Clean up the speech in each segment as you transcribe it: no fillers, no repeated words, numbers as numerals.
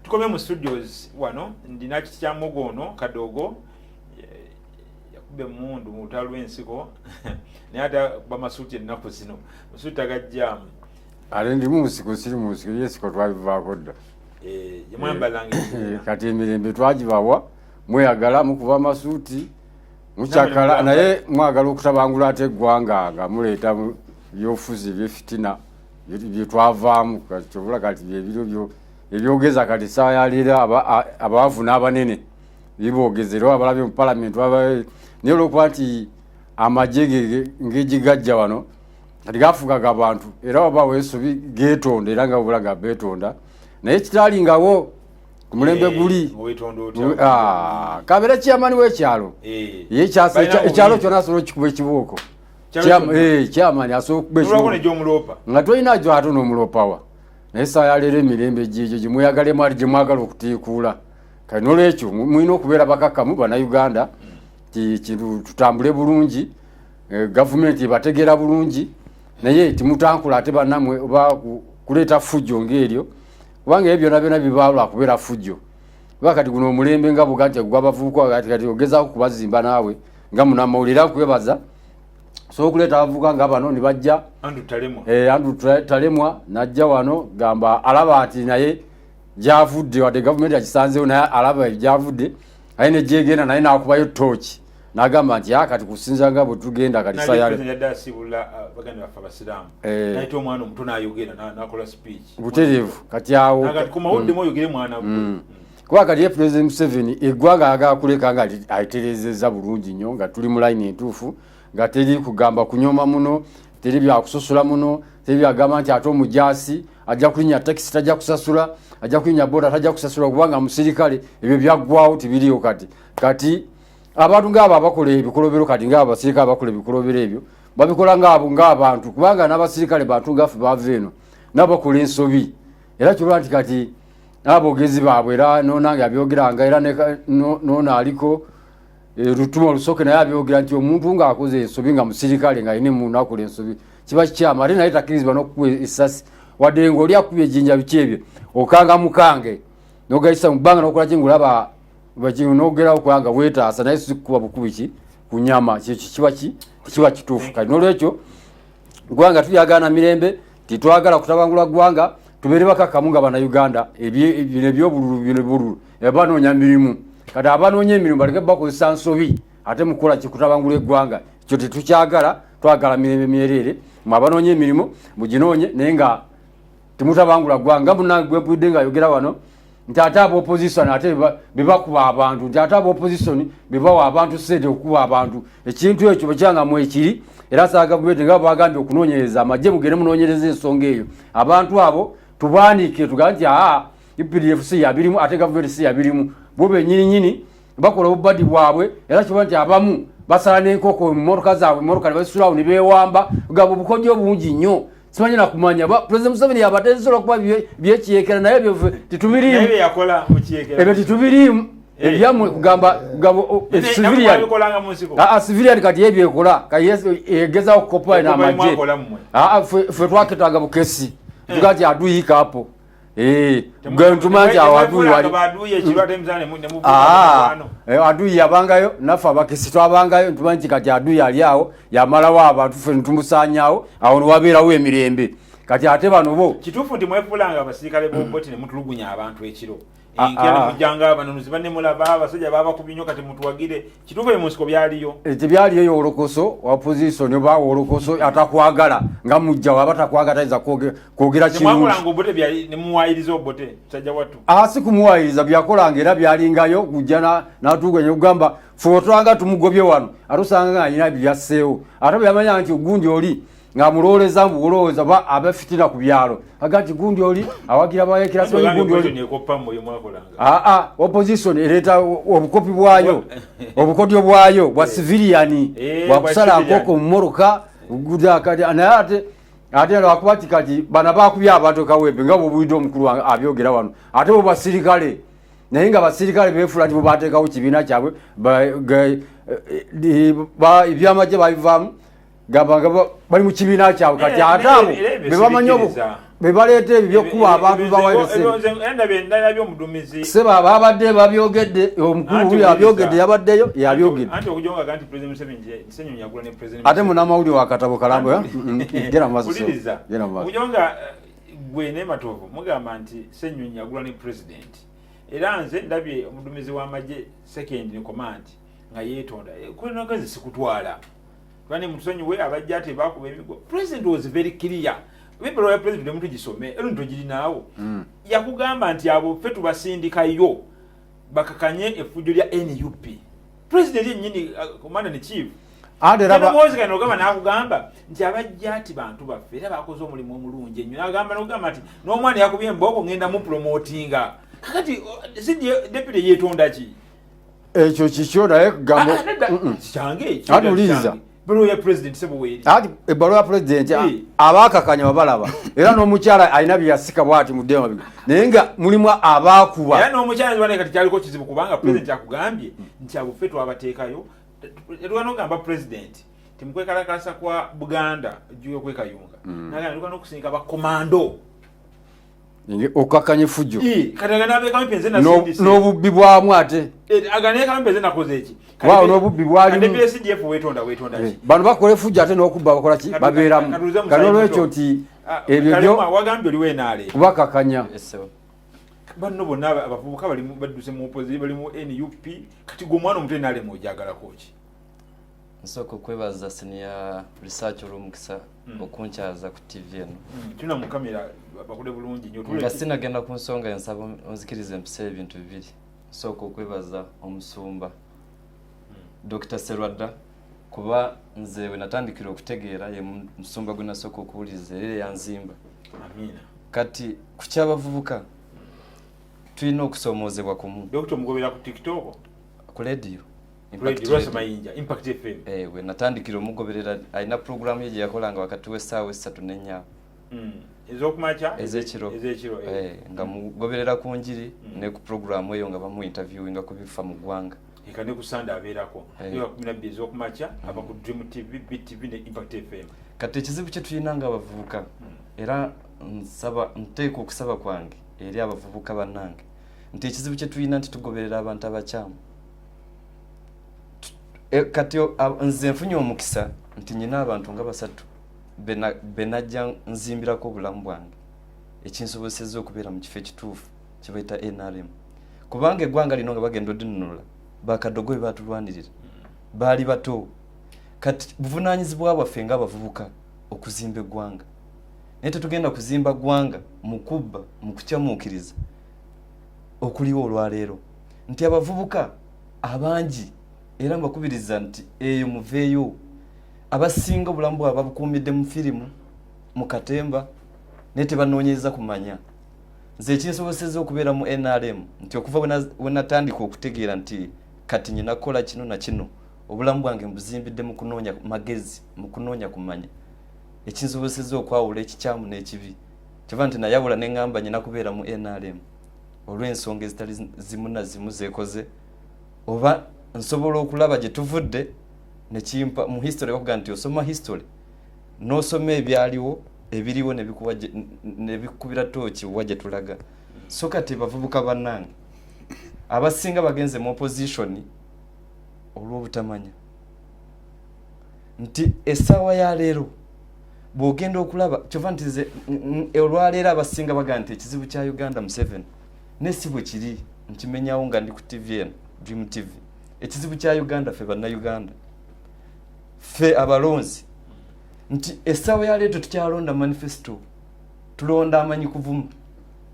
tukomye mu studios wano ndina kitya mugono kadogo yakube mundu mutalu ensiko ne hata bamasuti ennaku zino musuti agajjamu ale ndi musiko siri musiko yesiko twabivaako dda yamwambalanga kati emirembe twagibawa mweyagala mukuba masuti mukyakala naye mwagala okutabangula ate eggwanga nga muleeta byofuzi byefitina byetwavaamu kyobula kati byebiro ebyogeza kati saa yaleera abawavu n'abanene biboogezera abalabye mu palamenti naye olwokuba nti amagye ng'egigajja wano kati gafugaga abantu era wabaawo ensobi geetonda era nga bulaga beetonda naye kitaalingawo ku mulembe guli kabeera kyamani w'ekyalo ekyalo kyona asobola okikuba ekibooko kyamani asobola okuba ekibooko nga tolina gyo ate n'omuloopawa naye saa yaleero emirembe gyegyo gyemweyagalemu ati gyemwagala okutiikuula kati nolwekyo mulina okubeera bakakkamu bannayuganda kintu tutambule bulungi gavumenti ebategeera bulungi naye timutankula ate bannamwe oba kuleeta fujjo ng'eryo kubanga ebyo byonna byonna bibaalwa kubeera fujjo kuba kati guno omulembe nga bugati gw'abavubuka kati ogezaako kubazimba naawe nga munamawulire akwebaza so okuleeta abavubuka nga bano ne bajja Andrew Talemwa najja wano gamba alaba ati naye gyavudde wadde gavumenti yakisanzeewo naye alaba gyavudde aye ne gyegenda naye n'akubayo tooki n'agamba nti kati kusinza nga bwe tugenda kati butereevu kati awo kuba kati ye President Museveni eggwanga ayagala kuleka nga ayitereezezza bulungi nnyo nga tuli mu layini entuufu nga teri kugamba kunyoma muno teri byakusasula muno teri byagamba nti ate omujaasi ajja kulinnya takisi tajja kusasula ajja kulinnya boda tajja kusasula kubanga musirikale ebyo byaggwawo tibiriyo kati abantu ng'abo abakola ebikolobero kati ng'abo abasirikale abakola ebikolobero ebyo babikola ng'abantu kubanga n'abasirikale bantu ngaffe bava eno n'abakola ensobi era kyolwa nti kati n'abogezi baabwe era noonange abyogeranga era noona aliko Lutuma Lusooke naye abyogera nti omuntu ng'akoze ensobi nga musirikale nga yine muntu akola ensobi kiba kikyama ate naye takkirizibwa n'okukuba essasi wadde ng'oli akubye ejjinja biki ebyo okanga mukange n'ogayisa mu bbanga n'okola ki ng'olaba n'ogerawo kubanga weetaasa naye sikuba bukubi ki ku nyama kiba kituufu kati n'olwekyo ggwanga tuyagala na mirembe titwagala kutabangula ggwanga tubeere bakakkamu nga bannayuganda bino ebyobululu banoonya mirimu kati abanoonya emirimu baleke bakozesa nsobi ate mukola kikutabangula eggwanga ekyo tetukyagala twagala mirembe myereere mwe abanoonya emirimu muginoonye naye nga temutabangula ggwanga munange gwepudde ng'ayogera wano nti ate ab'opposition ate bebakuba abantu nti ate ab'opposition bebawa abantu sente okukuba abantu ekintu ekyo bekyangamu ekiri era saa gavumenti nga bagambye okunoonyereza amagye mugende munoonyereza ensonga eyo abantu abo tubaanike tugambe nti UPDF si yabirimu ate gavumenti si yabirimu bo bennyininyini bakola obubadi bwabwe era kiba nti abamu basala n'enkoko mu mmotoka zaabwe emmotoka ne basitulawo ne beewamba gamba obukodyo bungi nnyo simanyi na kumanya President Museveni yabateesobola okuba byekiyekera naye ebyo titubirimu ebyo titubirimu ebyamwe kugamba civilian kati yebyekola egezaho kukopa n'amagye ffe twaketanga bukesi tuga nti aduyika apo ntumanti awo aduyi yabangayo naffe abakesi twabangayo ntumanyi nti kati aduyi ali awo yamalawo abantu ffe netumusanyawo awo newabeerawo emirembe kati ate bano bo kituufu nti mwefulanga abasirikale b'oboti ne mutulugunya abantu ekiro enkya nemujjanga abanunuzi bannemulaba abasajja babakubye nnyo kati mutuwagire kituufu ebyo mu nsiko byaliyo tebyaliyo eyo olokoso opposition oba olokoso atakwagala nga mujja waba takwagala tayinza kwogera kirungi obote nemuwayiriza obote sajja wattu si kumuwayiriza byakolanga era byalingayo kujja n'atuuganya okugamba fe otwanga tumugobye wano ate osanga nga alina byasseewo ate byamanya nti ogundi oli nga mulowoleza mbuwulowooza ba abafitina ku byalo agati gundi oli awagira bayekera so gundi oli opposition ereta obukopi bwayo obukodyo bwayo bwa civilian bwa kusala nkoko mmoroka guda kati ate lwakubati kati bana bakubya abantu kawembe nga bobuyidde omukulu abyogera wano ate bo basirikale naye nga basirikale befula nti bobateekawo kibiina kyabwe ebyamagye babivaamu gamba bali mu kibiina kyabwe kati ate abo bebaleeta ebyo kuba abantu bawaire endabye omudumizi seba babadde babyogedde omukulu huyo abyogedde yabaddeyo yabyogedde anti okujonga ganti president Museveni Ssenyonyi Agula ne president ate munamawulire wakatabo kalambo gera maso kuliriza okujonga gwe ne matovu mugamba nti Ssenyonyi Agula ne president era nze ndabye omudumizi w'amagye second in command nga yeetonda kulina kazi sikutwala twani mutusonyiwe abajja ate bakuba emigo president was very clear bibero ya president omuntu gisome ero ntogiri naawo yakugamba nti abo ffe tubasindikayo bakakanye effujjo lya NUP president yennyini commander in chief ade raba mwozi kano gaba nakugamba nti abajja ati bantu baffe era bakoze omulimu omulungi ennyo agamba n'okugamba nti n'omwana yakubye emboko ngenda mu promotinga kakati sidi deputy yeetonda ki ekyo kikyo naye kugamba kyange aduliza bro ya president sebuweri ati ebalo ya president abakakanya babalaba era n'omukyala alina byasika bwati mu dema naye nga mulimu abakuba era n'omukyala zibane kati kyaliko kizibu kubanga president akugambye nti abo ffe twabateekayo erwana ogamba president timukwekalakasa kwa Buganda juu yokwekayunga nagamba erwana okusinga bakomando okakanye fujjo katagana abeka mpenze na sindisi n'obubbi bwamu ate aganeka mpenze nakoze eki waawo n'obubbi bwali kande PSDF wetonda ki bano bakole fujjo ate n'okubba bakola ki babeeramu kanolwekyo nti ebyo byo wagambye oliwe naale kubakakanya banno bonna abavubuka balimu badduse mu opposition balimu NUP kati gwe omwana omuto enaale mujagalako ki nsoko kwebaza senior research olw'omukisa okunkyaza ku TV eno tuna mu kamera bakule bulungi nnyo nga sinagenda ku nsonga ensaba onzikiriza empisa ebintu bibiri nsoko okwebaza omusumba Dr. Serwadda kuba nze we natandikira okutegeera ye musumba gwe nasooka okuwuliriza era yanzimba amina kati ku ky'abavubuka tulina okusomoozebwa kumu Dr. mugobera ku TikTok ku radio Impact FM we natandikira omugoberera alina programu ye gye yakolanga wakati w'essaawa 3:04 ezokumacha ezekiro nga mugoberera ku njiri ne ku programu eyo nga bamu interviewinga ku bifa mu ggwanga ekane ku Sunday abeerako eyo 12 ezokumacha aba ku Dream TV BTV ne Impact FM kati ekizibu kye tulina nga abavubuka era nteeka okusaba kwange eri abavubuka bannange nti ekizibu kye tulina nti tugoberera abantu abakyamu kati nze nfunye omukisa nti nyina abantu nga basatu benajja nzimbirako obulamu bwange ekinsobosezza okubeera mu kifo ekituufu kibaita NRM kubanga eggwanga lino nga bagenda odinunula bakadogobe batulwanirira baali bato kati buvunaanyizibwa bwaffe nga abavubuka okuzimba eggwanga naye tetugenda kuzimba ggwanga mu kubba mu kukyamuukiriza okuliwo olwaleero nti abavubuka abangi era mbakubiriza nti eyo muveeyo abasinga obulamu bwabwe babukuumidde mu firimu mu katemba naye tebanoonyeza kumanya nze ekinsobosezza okubeera mu NRM nti okuva we natandika okutegeera nti kati nyina kukola kino na kino obulamu bwange mbuzimbidde mu kunoonya magezi mu kunoonya kumanya ekinsobosezza okwawula ekikyamu n'ekibi kyova nti nayawula ne ŋŋamba nyina kubeera mu NRM olw'ensonga ezitali zimu na zimu zeekoze oba nsobola okulaba gye tuvudde nekimpa mu history okuga nti osoma history n'osoma ebyaliwo ebiriwo nebikubira tooki wa gye tulaga so kati bavubuka bannange abasinga bagenze mu opposition olw'obutamanya nti essaawa ya leero bw'ogenda okulaba kyova nti ze olwaleero abasinga baga nti ekizibu kya Uganda Museveni ne si bwe kiri nkimenyawo nga ndi ku TV eno Dream TV ekizibu kya Uganda ffe bannayuganda ffe abalonzi nti essaawa ya leero tukyalonda manifesto tulonda amanyi kuvumu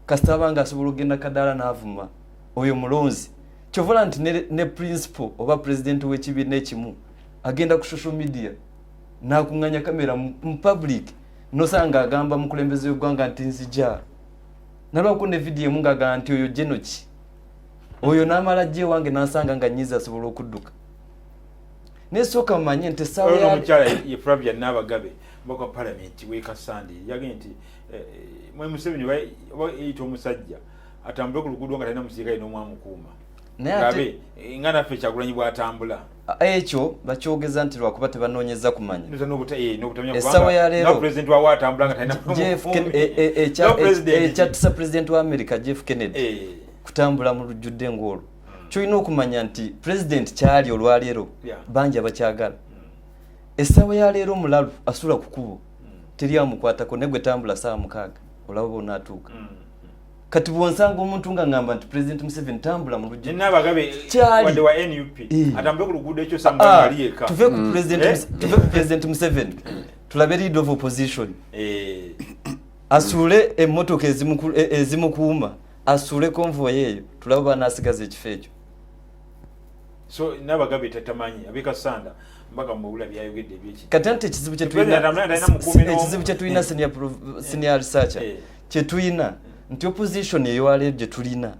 kasita abanga asobola okugenda kadaala n'avuma oyo mulonzi kyovola nti ne principal oba president w'ekibiina ekimu agenda ku social media n'akuŋŋanya kamera mu public nosanga agamba mukulembeze w'eggwanga nti nzija nalwako ne vidiyo emu ng'agamba nti oyo genoki oyo n'amala gye wange n'asanga nga nyiza asobola okudduka nesooka mumanye nti essaawa ya omukyala ye Flavia Nabagabe mbaka parliament w'e Kasande yagambye nti Museveni oba eyita omusajja atambule ku luguudo nga talina musirikale n'omwamukuuma naye nga naffe Kyagulanyi bw'atambula ekyo bakyogeza nti lwakuba tebanoonyeza kumanya n'okutamanya essawa ya leero president wawe atambula nga ekyatisa president wa America Jeff Kennedy kutambula mu lujjudde ng'olwo kyolina okumanya nti president kyali olwaleero bangi abakyagala essawa ya leero omulalu asula ku kubo teri amukwatako negwe tambula ssaawa 6 olaba bonaatuuka kati bwonsanga omuntu nga ngamba nti president Museveni tambula mu lujjudde n'abagabe wadde wa NUP atambule ku luguudo ekyo samba ali eka tuve ku president Museveni tulabe lead of opposition asuule emmotoka ezimukuuma asuule convoy eyo tulaba banaasigaza ekifo ekyo so n'abagabe tatamanyi abeka sanda mpaka mubula byayogedde ebyeki kati nti ekizibu kye tulina senior researcher kye tulina nti opposition eyowaleero gye tulina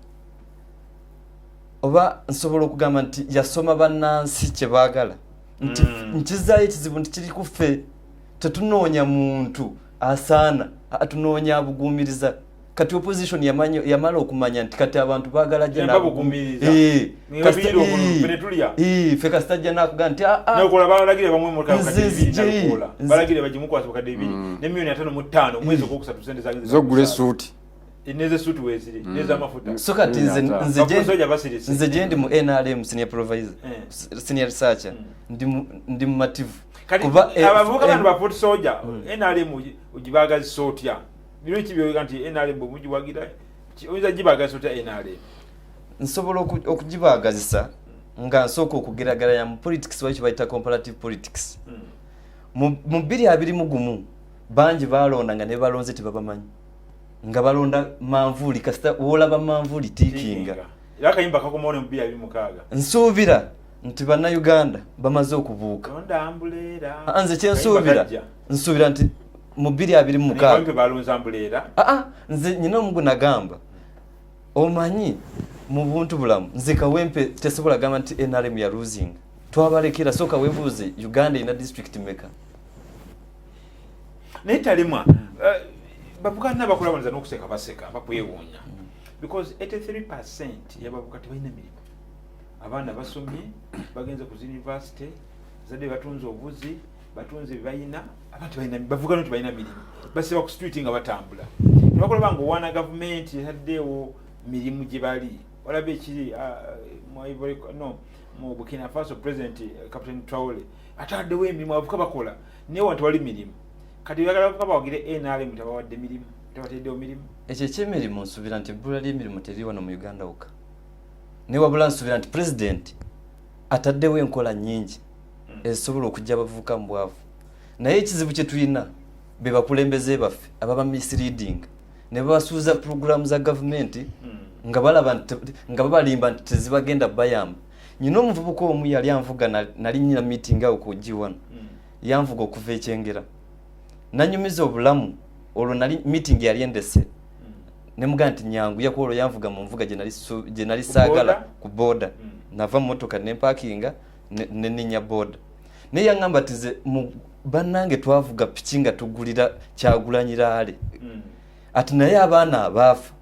oba nsobola okugamba nti yasoma bannansi kye baagala nti nkizaayo ekizibu nti kiri ku ffe tetunoonya muntu asaana atunoonya abuguumiriza kati opposition yamala okumanya nti kati abantu baagala gye ffe kasitajja nakuga nti balagire bamwe balagire bagimukwasa bakadde 2 ne milioni 5 omwezi ogwokusatu sente zogula essuuti ineze suit weziri neza mafuta so kati nze gyendi mu NRM senior provisor senior researcher ndi mumativu kuba abavuka abantu ba foot soldier NRM ugibagazi sotya bino kibyo nti NRM mugiwagira oyinza gibagazi sotya NRM nsobola okugibagazisa nga nsooka okugeraganya mu politics wakyo bayita comparative politics mu 2021 bangi balonda nga ne balonze tebabamanyi nga balonda manvuli kasita olaba manvuli tikinga era kayimba kakomone mu 2006 nsuubira nti bannayuganda bamaze okubuuka onda ambulera nze nsuubira nti mu 2026 balonza ambulera nze nyina omugu nagamba omanyi mu buntu bulamu nze Kawempe tesobola gamba nti NRM ya losing twabalekera soka webuuze Uganda ina district maker netalimwa babukana bakola banza n'okuseka baseka bakwewuunya because 83% y'abavuka tebalina mirimu abaana basomye bagenze ku university zadde batunze obuzi batunze bibayina abantu balina bavuga nti balina mirimu basiba ku street nga batambula bakola bango wana government yaddewo mirimu gye bali walabe ekiri mu Burkina Faso president Captain Traoré ataddewo emirimu abavuka bakola naye wantu wali mirimu kati bagala bagire NRM tabawadde mirimu tabatedde omirimu ekyo kyemirimu nsuubira nti ebbula ly'emirimu teri wano mu Uganda wokka ne wabula nsuubira nti president ataddewo enkola nnyingi ezisobola okujja abavubuka mu bwavu naye ekizibu kye tulina be bakulembeze baffe ababa misleading ne babasuuza programu za gavumenti nga babalimba nti tezibagenda bayamba nyina omuvubuka omu yali anvuga nali nyina meeting awo ku G1 yanvuga okuva ekyengera nanyumiza obulamu olwo nali meeting yali endese nemuga nti nyangu yakwolo yanvuga mu nvuga gye nali saagala ku boda nava mu motoka ne parkinga ne ninya boda naye yaŋŋamba tize mu bannange twavuga piki nga tugulira Kyagulanyiraale ati naye abaana abaafa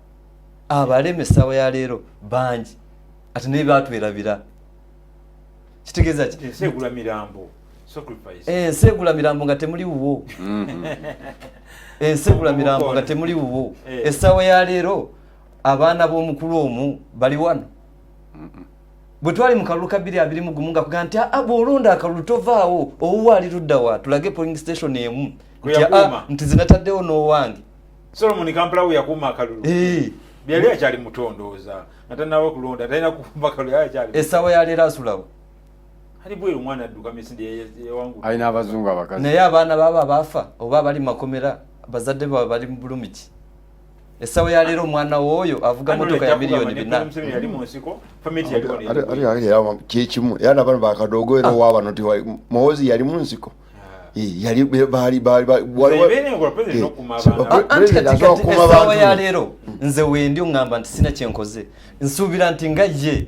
abalema essaawa ya leero bangi ati naye batwerabira kitegeeza ki segula mirambo sacrifice ensegula mirambo nga temuli wuwo ensegula mirambo nga temuli wuwo essaawa ya leero abaana b'omukulu omu bali wano bwe twali mu kalulu ka 2021 nga kuga nti bw'olonda akalulu tovaawo owuwa ali ludda wa tulage polling station emu nti zinataddewo n'owange Solomon Kampala we yakuuma akalulu byali akyali mutondooza natanaba kulonda talina kukumba akalulu akyali essaawa ya leero asulawo ali bweru omwana adduka misinde yawangu alina abazungu abakazi naye abaana baba baafa oba bali makomera bazadde baabwe bali mu bulumiki essaawa ya leero omwana w'oyo avuga motoka ya miliyoni 4 yali mu nsiko family yali ali kyekimu era nabano bakadogo era owabano ti Muhoozi yali mu nsiko yali essaawa ya leero nze wendi oŋŋamba nti sina kyenkoze nsuubira nti nga ye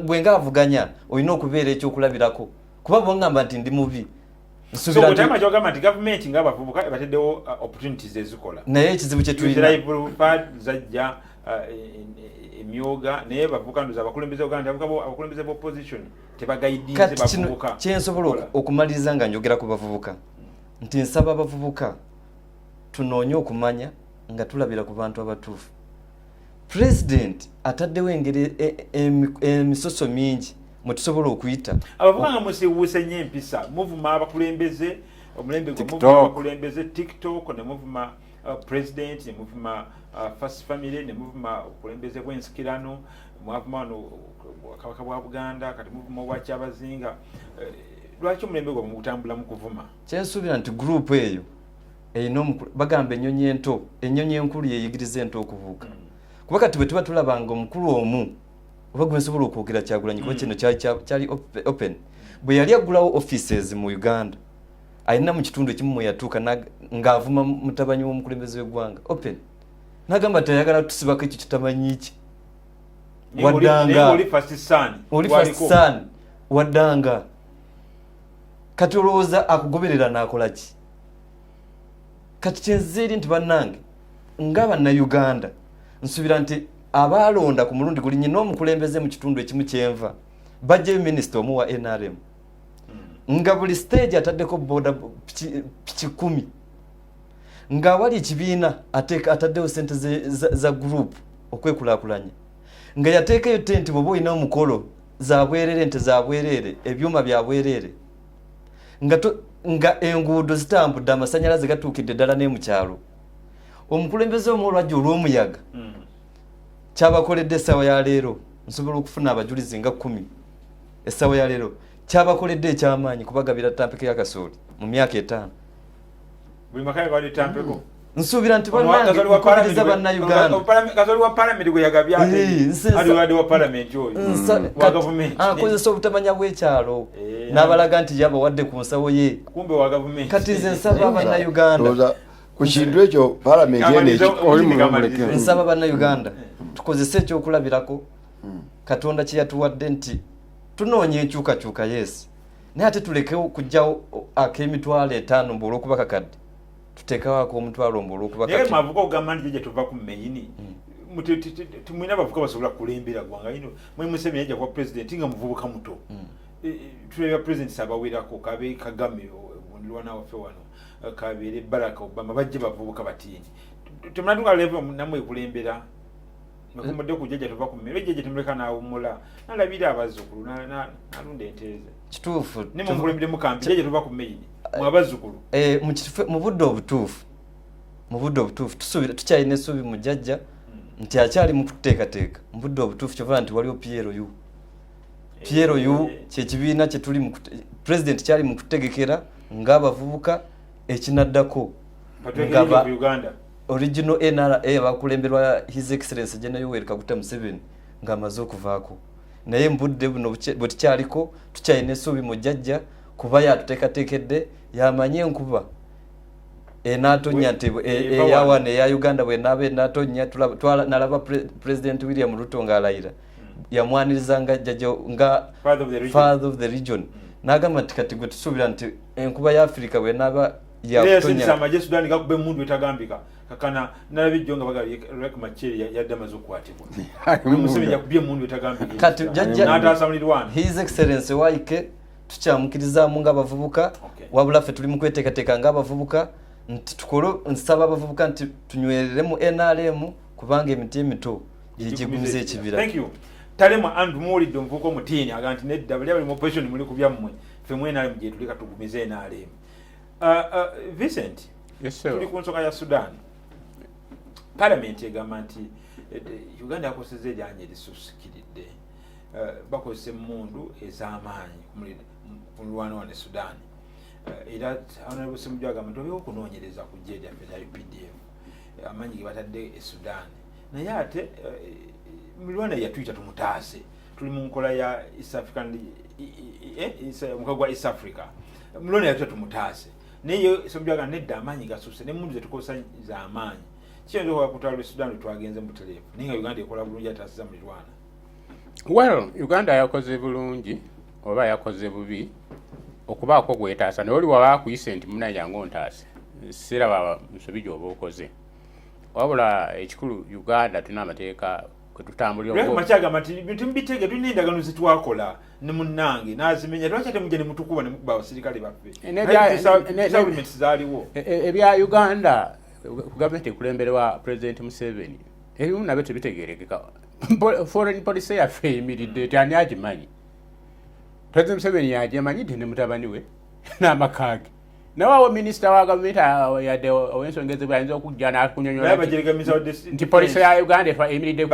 bwenga avuganya olina okubeera ekyokulabirako kuba bweŋŋamba nti ndi mubi naye ekizibu kye tulina zajja emyoga naye bavubuka ndoza abakulembeze Uganda abakulembeze ba opposition tebagaidinze bavubuka kyensobola okumaliriza nga njogera ku bavubuka nti nsaba abavubuka tunoonye okumanya nga tulabira ku bantu abatuufu. President ataddewo engeri emisoso mingi mwe tusobola okuyita abavubuka nga musiwuuse nnyo empisa muvuma abakulembeze omulembe gwe muvuma abakulembeze TikTok ne muvuma president ne muvuma first family ne muvuma okulembeze bw'ensikirano mwavuma no kabaka bwa Buganda kati muvuma obwa Kyabazinga lwaki omulembe gwe mutambula mu kuvuma kyensuubira nti group eyo eyina bagamba ennyonyi ento ennyonyi enkulu yeyigiriza ento okubuuka kuba kati bwe tuba tulabanga omukulu omu oba gwe nsobola okwogera Kyagulanyi kuba kino kyali open bwe yali aggulawo offices mu Uganda ayina mu kitundu ekimu mwe yatuuka ng'avuma mutabanyi w'omukulembeze w'eggwanga open n'agamba tayagala tusibako ekyo kitamanyi ki waddanga oli first son waddanga kati olowooza akugoberera n'akola ki kati kyenzeeri nti bannange ng'Abannayuganda nsuubira nti abaalonda ku mulundi guli nyina omukulembeze mu kitundu ekimu kyenva bajjayo minisita omu wa NRM nga buli stage ataddeko boda 10 nga wali ekibiina ataddewo sente za group okwekulaakulanya nga yateekayo tenti bw'oba olina omukolo za bwerere nte za bwerere ebyuma bya bwerere nga enguudo zitambudde amasannyalaze gatuukidde ddala ne mu kyalo omukulembeze omu olwajja olw'omuyaga kyabakoledde essaawa ya leero nsobola okufuna abajulizi nga 10 essaawa ya leero kyabakoledde ekyamaanyi kubagabira tampeko ya kasooli mu myaka 5 buli makaya bali tampeko nsuubira nti bannange okubiriza Bannayuganda kasoli wa parliament gwe yagabya ali wa parliament oyo wa government akozesa obutamanya bw'ekyalo n'abalaga nti yabawadde ku nsawo ye kumbe wa government kati nze nsaba Bannayuganda ku kintu ekyo parliament yene nsaba Bannayuganda tukozese ekyokulabirako Katonda kye yatuwadde nti tunoonye enkyukakyuka yes naye ate tulekewo kujjawo ak'emitwalo 5 olw'okuba kakadde tuteekawo ak'omutwalo olw'okuba kati naye mavuga ogamba nti gye tuva ku meyini tumwina abavuka basobola kulembera gwanga ino mwe Museveni yajja kwa president nga muvubuka muto tuleba president sabawerako kabe Kagame lwana waffe wano kabeere Barack Obama bajje bavubuka batiini temunatuka level namwe kulembera nakumudde kujja tuva ku mmere jeje tumuleka naawumula nalabira abazzukulu nalunda enteeze kituufu ne mukulembere mukambi jeje tuva ku mmeyini mwabazzukulu mu budde obutuufu tusuubira tukyalina essuubi mu jjajja nti akyali mu kuteekateeka mu budde obutuufu kyova nti waliwo PRU kyekibiina kye tuli president kyali mu kutegekera ng'abavubuka ekinaddako nga Uganda original NRA bakulemberwa His Excellency General Yoweri Kaguta Museveni ng'amaze okuvaako naye mbudde buno bwe tukyaliko tukyalina essuubi mu jjajja kuba yatuteekateekedde yamanye enkuba enatonya nti eyawana eya Uganda bwenaaba enatonya nalaba President William Ruto ng'alayira yamwaniriza nga jjajja nga father of the region n'agamba nti kati gwe tusuubira nti enkuba ya Africa bwenaaba yakutonya amaje Sudan gakube mundu etagambika kakana nalabijjo nga bagali Riek Machar yadde amaze okukwatibwa Museveni yakubye mundu etagambika kati jjajja n'ataasamulirwana His Excellency Waike tukyamukirizaamu ng'abavubuka wabula ffe tuli mu kweteekateeka ng'abavubuka nti tukole nsaba abavubuka nti tunywerere mu NRM kubanga emiti emito gigigumiza ekibira. Thank you. Talema Andrew muwulidde omuvubuka omutiini aga nti nedda bali abali mu opposition muli ku byammwe ffe mu NRM gye tuleka tugumize NRM. Vincent, yes sir. Tuli ku nsonga ya Sudan. Parliament egamba nti Uganda yakosezza eryanya erisusikiridde bakozesa emmundu ez'amaanyi ku mulwana ne Sudan. Era Honorable Ssemujju agamba nti obeewo okunoonyereza ku ggye lyaffe lya UPDF amaanyi ge batadde e Sudan naye ate mulwana yatuyita tumutaase tuli mu nkola ya East African mukago gwa East Africa mulwana yatuyita tumutaase naye Ssemujju agamba nedda amaanyi gasuuse n'emmundu ze tukozesa za amaanyi kiyinza okuba kutwala lwe Sudan twagenze mu butereevu naye nga Uganda ekola bulungi ataasiza mulirwana. Well, Uganda yakoze bulungi oba yakoze bubi okubaako gwetaasa naye oli waba akuyise nti munanyange ontaase siraba nsobi gy'oba okoze wabula ekikulu Uganda tuna amateeka kwetutambulira Lwaki machaga mati bintu mbitege tulina endagaano zitwakola ne munnange nazimenya lwaki ate mujja ne mutukuba ne mukuba abasirikale baffe supplements zaaliwo ebya Uganda gavumenti ekulemberwa President Museveni ebimu nabyo tebitegeerekeka foreign policy yaffe eyimiridde tyani agimanyi President Museveni yagimanyidde ne mutabani we n'amakaage nawawo minisita wa gavumenti yadde ow'ensonga ezibwe ayinza okujja n'akunyonyola nti policy ya Uganda eyimiridde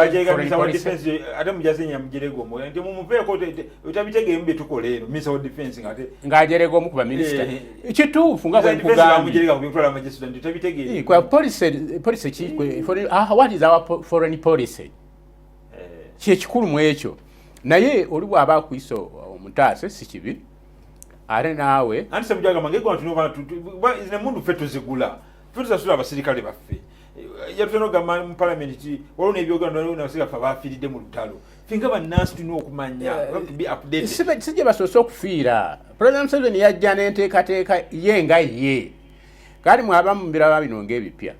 ate mujazinya mujerego nti mumupeeko otabitegeemu bye tukola eno minister of defense ng'ajerega omu ku baminisita kituufu nga bwe nkugambye policy ki what is our foreign policy kyekikulu mu ekyo naye oli bw'aba akuyisa omutaase si kibi ate naawe anti semujaga mange gwa tuno ne mundu ffe tuzigula tutasula abasirikale baffe yatutano gamba mu parliament ti waliwo n'ebyogenda n'abasirikale ffe baafiiridde mu lutalo finga bannansi tulina okumanya to be updated sijje basoose okufiira President Museveni yajja n'enteekateeka ye nga ye kati mwaba mu biraba bino ng'ebipya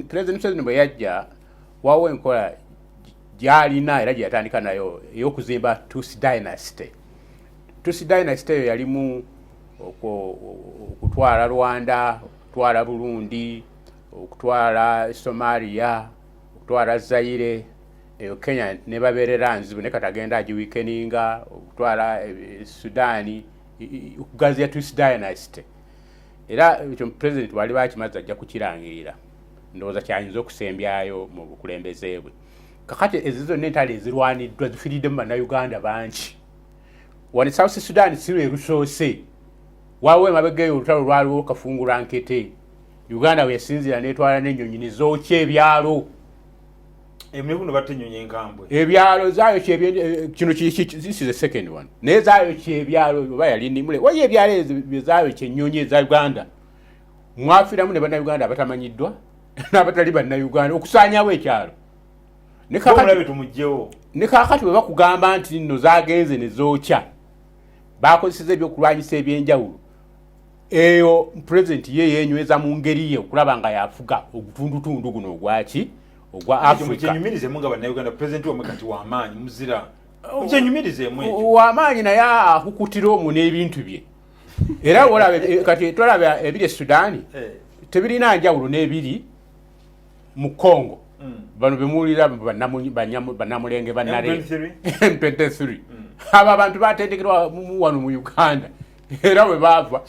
President Museveni bwe yajja wawo enkola gy'alina era gye yatandika nayo ey'okuzimba Tutsi dynasty. Tutsi dynasty eyo yalimu okutwala Rwanda, okutwala Burundi, okutwala Somalia, okutwala Zaire, eyo Kenya ne babeerera nzibu ne katagenda agiweakeninga, okutwala Sudani, okugaziya Tutsi dynasty. Era ekyo President wali bakimaze ajja kukirangirira. Ndowooza kyayinza okusembyayo mu bukulembeze bwe. Kakati ezizo n'entalo ezirwaniddwa zifiiridde mu bannayuganda bangi. Wano South Sudan si lwe lusoose. Waawe emabeggeyo olutalo lwaliwo Kafungula Nkete. Uganda weesinzira n'etwala n'ennyonyi ne zookya ebyalo. Emikuno batte ennyonyi enkambwe. Ebyalo zaayo kino this is the second one. Naye zaayo kyebyalo oba yali nnimule. Wali ebyalo ezo zaayo kyennyonyi eza Uganda. Mwafiiramu ne bannayuganda abatamanyiddwa n'abatali bannayuganda okusaanyaawo ekyalo. Ne kakati bwe bakugamba nti nno zaagenze ne zookya baakozeseza ebyokulwanyisa ebyenjawulo eyo President ye yeenyweza mu ngeri ye okulaba nga yafuga obutundutundu guno ogwaki ogwa Africa. Mukyenyumirizemu nga bannayuganda President wamwe kati w'amaanyi muzira. Mukyenyumirizemu ekyo. W'amaanyi naye akukutira omwo n'ebintu bye. Era olaba kati tolaba ebiri e Sudan tebirina njawulo n'ebiri mu Congo. Bano bemuulira bannamulenge bannale M23 abo abantu batendekerwa wano mu Uganda era bwe baava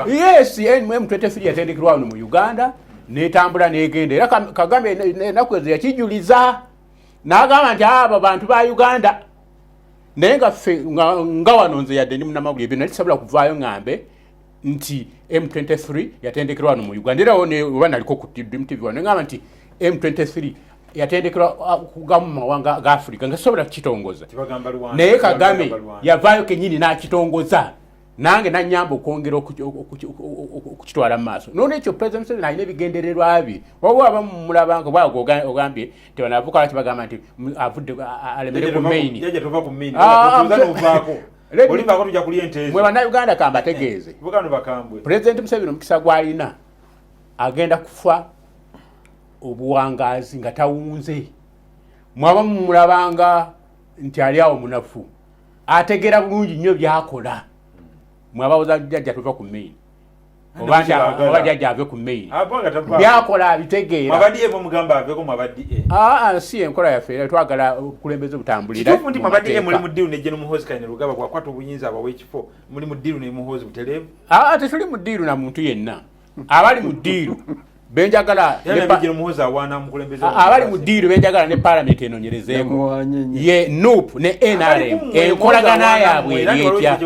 yes M23 yatendekerwa wano mu Uganda n'etambula n'egenda era Kagame ennaku ezo yakijuliza n'agamba nti abo bantu ba Uganda naye nga ffe nga wano nze yadde ndi munnamawulire byo nali sabula kuvaayo ŋŋambe nti M23 yatendekerwa wano mu Uganda era oba naliko ku TV wano ngamba nti M23 yatendekera kugamu mawanga ga Afrika nga sobola kitongoza naye Kagame yavaayo kenyini n'akitongoza nange nanyamba okwongera okukitwala mu maaso n'olwekyo President Museveni alina ebigendererwa bye waliwo abamu mulabanga bwago ogambye nti banavuka lwaki bagamba nti avudde alemere ku maini mwe bannayuganda kambategeeze President Museveni omukisa gw'alina agenda kufa obuwangazi nga tawunze mwaba mulabanga nti ali awo munafu ategera bulungi nnyo byakola mwaba jjajja tuva ku main oba jjajja ave ku main byakola abitegeera si enkola yaffe era twagala okulembeza obutambulira tetuli mu ddiiru na muntu yenna abali mu ddiiru benjagala abali mu ddiiru benjagala ne parliament enonyerezeeko ye NUP ne NRM enkolagana yaabwe eryetya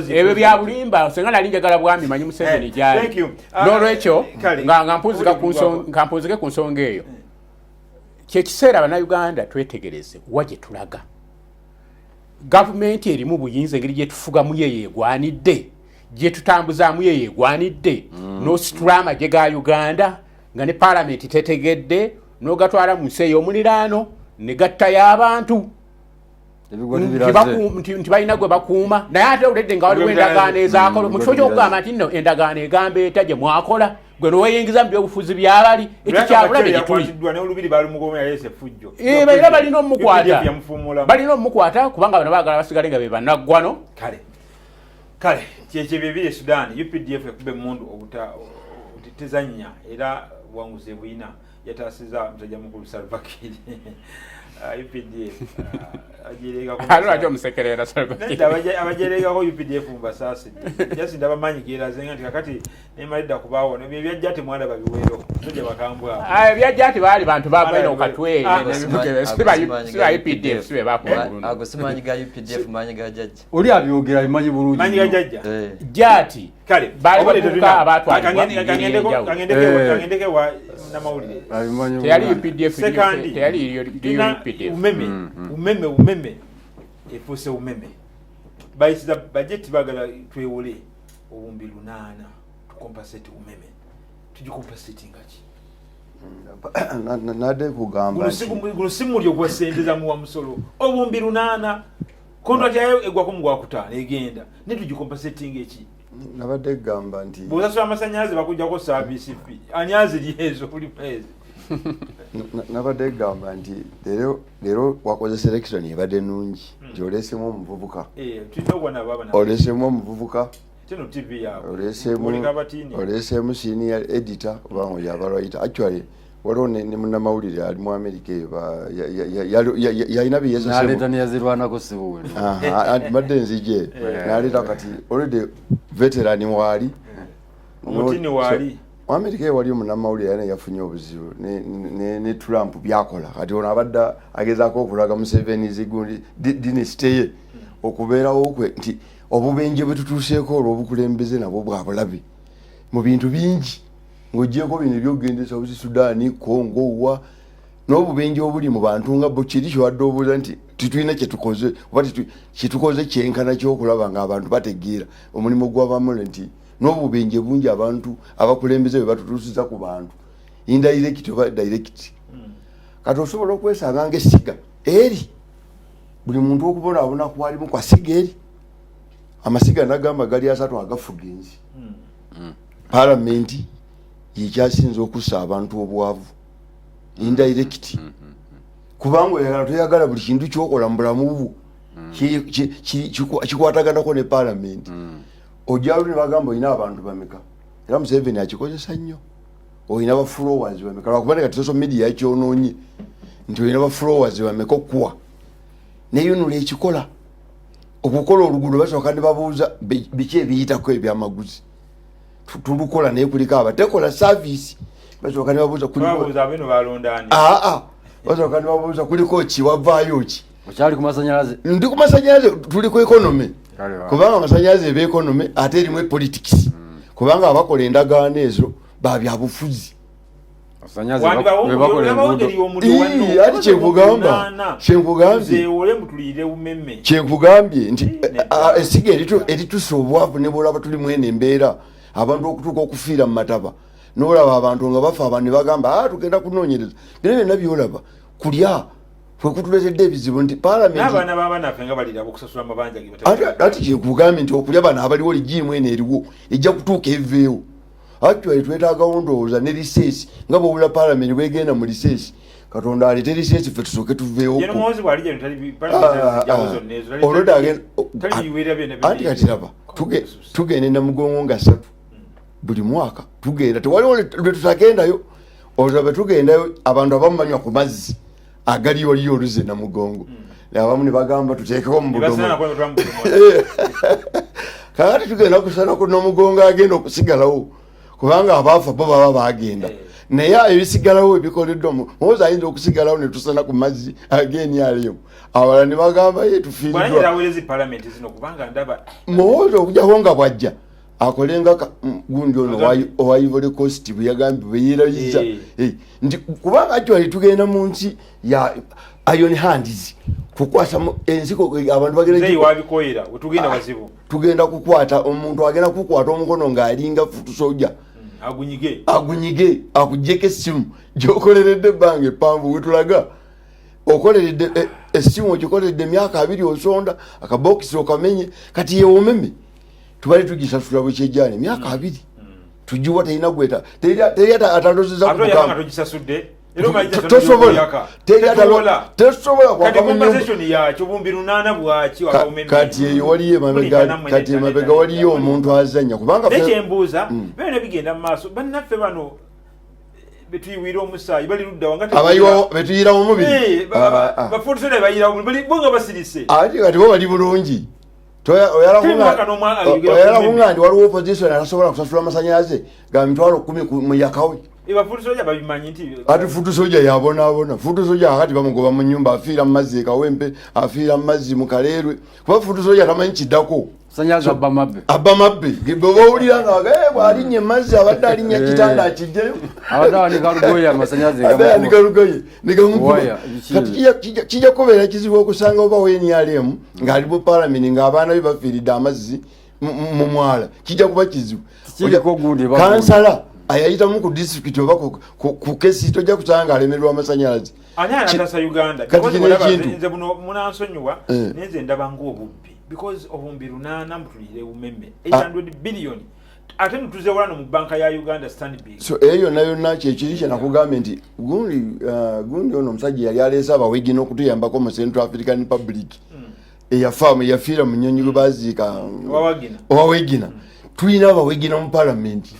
ebyo bya bulimba senga nali njagala bwami manyi Museveni gyali n'olwekyo nga mpunzike ku nsonga eyo kyekiseera bannayuganda twetegereze wa gye tulaga gavumenti erimu buyinza engeri gye tufugamu yeegwanidde gye tutambuzaamu yeegwanidde n'ositula amagye ga Uganda nga ne parliament tetegedde n'ogatwala mu nsi ey'omuliraano ne gattayo abantu nti balina gwe bakuuma naye ate oledde nga waliwo endagaano ezaakola mu kifo ky'okugamba nti nno endagaano egamba eta gye mwakola gwe noweyingiza mu byobufuzi byabali ekikyabulabe gyetuli era balina omukwata kubanga bano baagala basigale nga be bannaggwano kale kyekyo bibiri Sudan UPDF yakube mundu tezanya era wanguze bwina yatasiza mtaja mukulu Salva Kiir UPDF ajerega ko alwa musekerera Salva Kiir abajerega ko UPDF mbasasi yasi ndabamanyi kira zenga tikakati nemalida kubawo ne byajjate mwanda babiwero toje bakambwa byajjate bali bantu bagwena okatwe ne siba UPDF sibe bakulu ago simanyi ga UPDF manyi ga jajja oli abyogera bimanyi bulungi manyi ga jajja jati kale bali tuka abantu kangendeke wa na mawulire tayari UPDF tayari UPDF umeme efuse umeme baisiza budget bagala twewole obumbi lunana tukompensate umeme tujikompensate ngachi nade kugamba gusimu lyo gwasendeza mu wa musolo obumbi lunana contract yayo egwa ko mugwa kutana egenda netujikompensate ngeki nabade gamba nti bosasula amasanyazi bakujja ko service fee anyazi liyezo kuli pezi nabade gamba nti lero wakoze selection yabade nungi jolesemo omuvubuka tulina baba na olesemo omuvubuka tino TV yabo olesemo senior editor bango yabalwaita actually walone ne munamawulire ali mu America yalina biyeza sebo naleta yazirwana ko sibuwe madde nzije naleta kati already veteran wali mutini wali mu America wali munamawulire yana yafunye obuzibu ne Trump byakola kati ona abadda agezako okulaga Museveni zigundi dynasty okubeerawo okwe nti obubenje bwetutuuseeko olw'obukulembeze nabwo bwabulabe mu bintu bingi ng'ogyeko bino ebyogendesa obusi Sudan, Congo wa n'obubenje obuli mu bantu nga bo kiri kyowadde obuuza nti titulina kyetukoze oba kyetukoze kyenkana ky'okulaba ng'abantu bategeera omulimu gw'abamulo nti n'obubenje bungi abantu abakulembeze bwe batutuusiza ku bantu indirect oba direct kati osobola okwesanga ng'essiga eri buli muntu okubonaabona kwalimu kwasiga eri amasiga nagamba gali asatu agafugenzi paramenti yekyasinza okussa abantu obwavu indirect kubanga oyagala toyagala buli kintu kyokola mu bulamu bwo kikwataganako ne paramenti ojjalu ne bagamba olina abantu bameka era Museveni akikozesa nnyo olina ba followers bameka lwakuba kati social media yakyonoonye nti olina ba followers bameka okuwa neyonula ekikola okukola oluguudo basooka ne babuuza biki ebiyitako ebyamaguzi tulukola naye kuliko abatekola service basooka ne babuuza basooka ne babuuza kuliko ki wavaayo ki okyali ku masanyalaze ndi ku masanyalaze tuli ku economy kubanga amasanyalaze eba economy ate erimu politics kubanga abakola endagaano ezo babyabufuzi kyenkugambye nti esiga eritusa obwavu ne bwolaba tuli mwene embeera abantu okutuuka okufiira mu mataba n'olaba abantu nga bafa abantu ne bagamba tugenda kunoonyereza bino byonna byolaba kulya kwekutuletedde ebizibu nti ati kyekugambye nti okulya bano abaliwo ligiimu eno eriwo ejja kutuuka eveewo actually twetaagawo ndowooza ne liseesi nga bwobula palamenti bwegenda mu liseesi katonda alete liseesi ffe tusooke tuveewo anti katiraba tugenda Namugongo nga 3 buli mwaka tugenda tewaliwo lwetutagendayo olwo bwe tugendayo abantu abamu banywa ku mazzi agali oliyo oluze Namugongo abamu ne bagamba tuteekeko mu budomo kakati tugenda kusana ku Namugongo agenda okusigalawo kubanga abaafa bo baba bagenda naye ebisigalawo ebikoleddwamu muwoza ayinza okusigalawo ne tusana ku mazzi ageni aliyo awala ne bagamba muwoza okujjako nga bwajja akolenga gundi ono owa Ivory Coast bwe yagambye bwe yeerayiza nti kubanga actually tugenda mu nsi ya iron hands kukwasa ensiko abantu tugenda kukwata omuntu agenda kukwata omukono ng'alinga futusoja agunyige akujjeko essimu gyokoleredde ebbanga eppanvu wetulaga okoleredde essimu ogikoledde emyaka 2 osonda akabokisi okamenye kati yeomeme tubali tugisasula bwekyejjana emyaka 2 tujiwa terina gweta teri atalozeza kati eyo waliyo emabega waliyo omuntu azanya kubanga nekyembuuza byonna bigenda mu maaso bannaffe bano betuyiwira omusaayi bali ludda abayiwa betuyira omubiri bafutusone bayira omubiri bonga basirise ati kati bo bali bulungi oyala kungandi waliwo opposition atasobola kusasula amasanyalaze ga mitwalo 10 mu yakawe bafutusoja babimanyi nti ati futusoja yabonaabona futusoja akati bamugoba mu nyumba afiira mu mazzi ekawempe afiira mu mazzi mu kaleerwe kuba futusoja tamanyi kiddako sanyaza abba mabbe bw'owulira nga bw'alinnye mazzi abadde alinnya kitanda akijjeyo nigamukuba kati kijja kubeera kizibu okusanga oba wenrm ng'ali mu palamenti ng'abaana be bafiiridde amazzi mu mwala kijja kuba kizibu kansala ayayitamu ku disitulikiti oba ku kesi tojja kusanga alemererwa amasanyalaze ani anatasa uganda nze buno munansonyiwa nenze ndaba ng'obubbi because obumbi 8 mutulire umeme 800 billion ate mutuze wano mu banka ya Uganda Stanbic so eyo nayo nacho ekiri nakugambye nti gundi ono omusajja yali alesa abawegi n'okutuyambako mu Central African Republic eyafamu yafiira mu nnyonyi gwe baziika owawegina tulina abawegina mu palamenti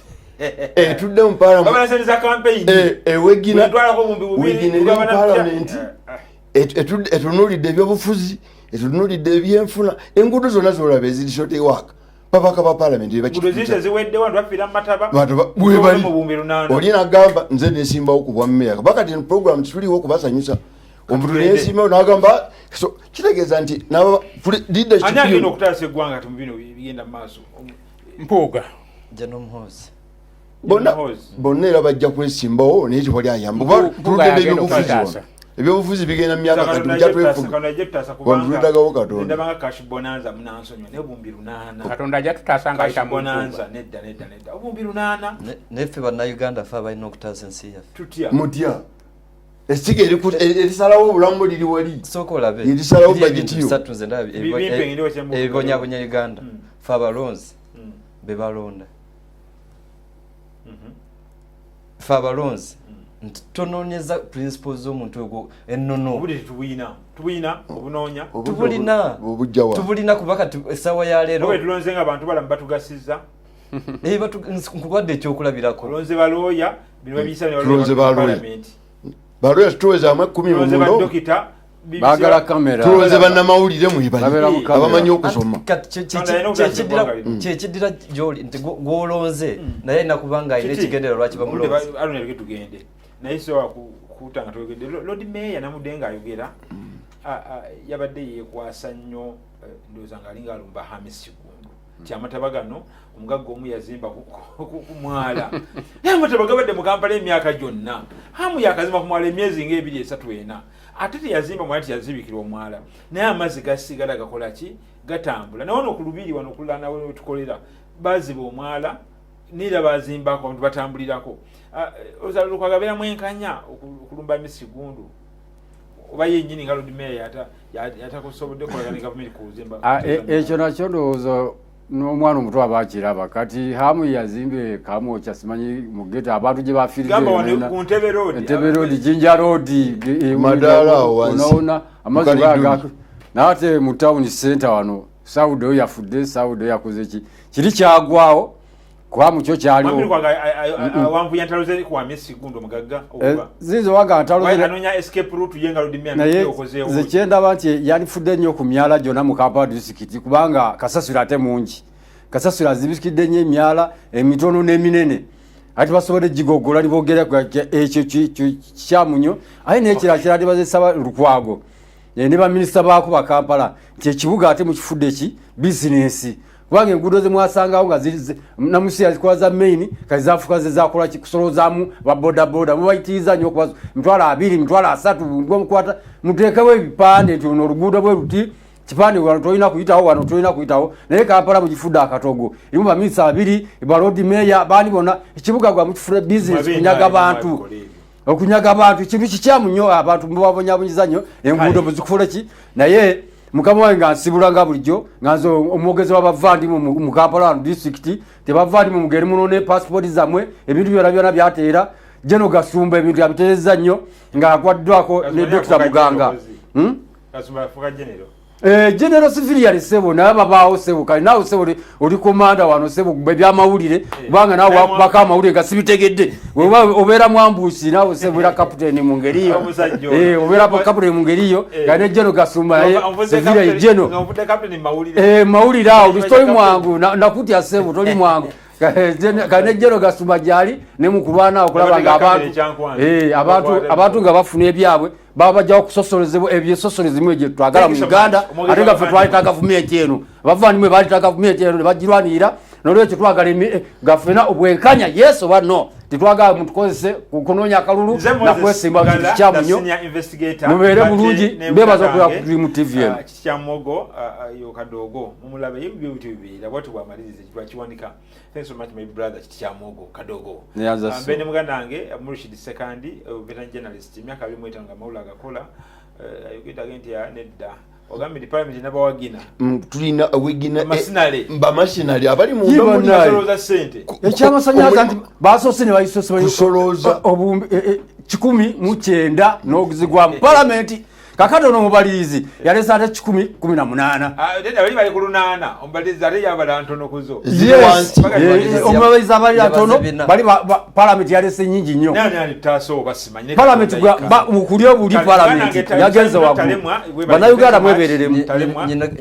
tudde mu palamenti ewegina mu palamenti etunulidde ebyobufuzi etunulidde ebyenfuna enguudo zonna zolaba eziri shotewaaka babaka ba palamenti oli nagamba nze nesimbawo ku bwammeya bakati program tuliwo okubasanyusa omuntu nesimbawo nagamba kitegeeza nti bonna era bajja kwesimbawo naye tewali ayamba tuludde ebyobufuzi ebyobufuzi bigenda mu myaka kati tujja twefugatuludagawo katonda ajja tutaasa nga ayita neffe bannayuganda fe abalina okutaasa ensi yaffe mutya esiga erisalawo obulamu liri wali sooka olabe erisalawo bagitiyo ebibonyabonya uganda fe abalonzi be balonda fe abalonzi nti tononyeza principles z'omuntu ogwo ennono tubulina kubaka essaawa ya leero tulonzenga abantu balamu batugasiza nkubadde ekyokulabirako tulonze balooya tutuwezaamu 10 bagala kamera tulonze bannamawulire abamanyi okusoma kyekiddira gyoli nti gwolonze naye nakubanga alina ekigendera lwaki bamulonze tugende naye sobola kutanga twegedde Lord Mayor namudde ng'ayogera yabadde yeekwasa nnyo ndowooza ng'alinga alumba Hamis Kigundu nti amataba gano omugagga omu yazimba ku mwala naye amataba gabadde mu Kampala emyaka gyonna hamu yakazimba ku mwala emyezi nga 2-3 ate teyazimba mwala teyazibikira omwala naye amazzi gasigala gakola ki gatambula naye ono ku lubiri wano okulana we tukolera baziba omwala nira bazimbako abantu batambulirako ozalukagabeera mwenkanya okulumba Miss Kigundu oba yennyini nga Lord Mayor yatakusobodde okolaga ne gavumenti kuzimba ekyo nakyo ndowooza n'omwana omuto aba akiraba kati hamu yazimbe kamwokya simanyi mu geta abantu gye bafiiridentebe road jinja road madaala amazzi gaga naate mu town center wano Saudi oyo yafudde Saudi oyo yakoze ki kiri kyagwawo kwa mucho kyaliwo awanvu yantaloze kwa Miss Kigundu mugagga zizo waga ntaloze anonya escape route yenga Lord Mayor okozeewo ze kyenda banti yanifudde nnyo ku myala gyonna mu Kampala district kubanga kasasula ate mungi kasasula zibisikidde nnyo emyala emitono n'eminene ati basobodde gigogola libogera ekyo kyamunyo aye nekirala bazesaba Lukwago ne baminisita baako ba Kampala kyekibuga ate mukifudde ki bizinesi kubanga enguudo ze mwasangawo nga namusi yazikola za main kazizafuka ze zakola kikusolozamu ba bodaboda mubayitiriza nnyo okuba 20 3 ngomukwata muteekawo ebipande nti ono oluguudo bwe luti kipande wano tolina kuyitawo wano tolina kuyitawo naye Kampala mugifudde akatogo irimu baminisita 2 ba Lord Mayor baani bonna ekibuga gwa mukifudde business kunyaga bantu okunyaga abantu kintu kikyamu nnyo abantu mubabonyabonyiza nnyo enguudo muzikufula ki naye mukama wange nga nsibula nga bulijjo nga nze omwogezi w'abavandimu mu Kampala district tebavandimu mugeri muno ne passport zammwe ebintu byonna byonna byateera Jeno Gasumba ebintu yabitereza nnyo ng'akwaddwako ne Dr. Muganga. Gasumba yafuuka genero. General civilian sebo naye babaawo sebo kale naawe sebo oli komanda wano sebo ebyamawulire kubanga naawe baka amawulire nga sibitegedde obeera mwambuusi naawe sebo era kapiteeni mu ngeri iyo obeera kapiteeni mu ngeri iyo nga ne Jeno Gasumba naye civilian Jeno mawulire awo toli mwangu nakutya sebo toli mwangu kane Jeno Gasumba gyali ne mu kulwana okulaba ng'abantu nga bafuna ebyabwe baba bajja okusosolezebwa ebyesosolezebwa gye twagala mu Uganda ate nga ffe twaleta gavumenti eno abavandimu baleta gavumenti eno ne bagirwanirira nolwekyo twagala nga ffena obwenkanya yes oba no tetwagala mutukozese kunoonya akalulu nakwesimba kintu kikyamu nnyo mubeere bulungi mbebaza okulaba ku Dream TV eno kikyamuogo yo Kadogo mumulabe yebyo bitu bibiri bwatu bwamalirize kiwanika. Thanks so much my brother kikyamuogo Kadogo mbene muganda wange Murshid Sekandi veteran journalist myaka 25 nga maula gakola ayogeda genti ya nedda ogambi parliament nabawagina tulina awigina masinale abali mu ndongoza sente ekyamasanyalaze nti basose ne bayisosoloza obumbi 19 n'oguzigwa mu parliament kakati ono mubalizi yalesa ate 18 bali bali ku 8 omubalizi ate yabala ntono kuzo omubalizi abali atono bali parliament yalese nyingi nnyo nani taso basimanyi parliament ukulyo buli parliament yagenze waggulu bannayuganda mwebereremu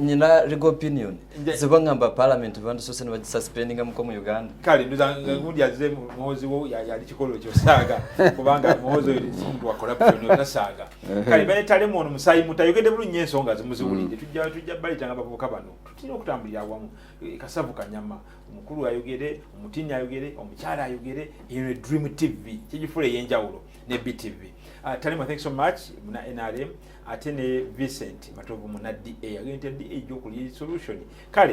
nyina legal opinion zibangamba parliament bantu sose ne basuspendinga mu Uganda kale ngundi yazze muhozi wo yali kikolo kyo saga kubanga muhozi oli mtu wa corruption tasaga kale bane talemu musayi mutayogede bulunye ensonga zimuziwulide tujja balita ngabavubuka bano tutira okutambulira awamu Kasavu Kanyama omukulu ayogere omutini ayogere omukyala ayogere eno Dream TV kijifule yenjawulo ne BTV. Talema thanks so much muna NRM ate ne Vincent Matovu muna DA agente DA jokuli solution kale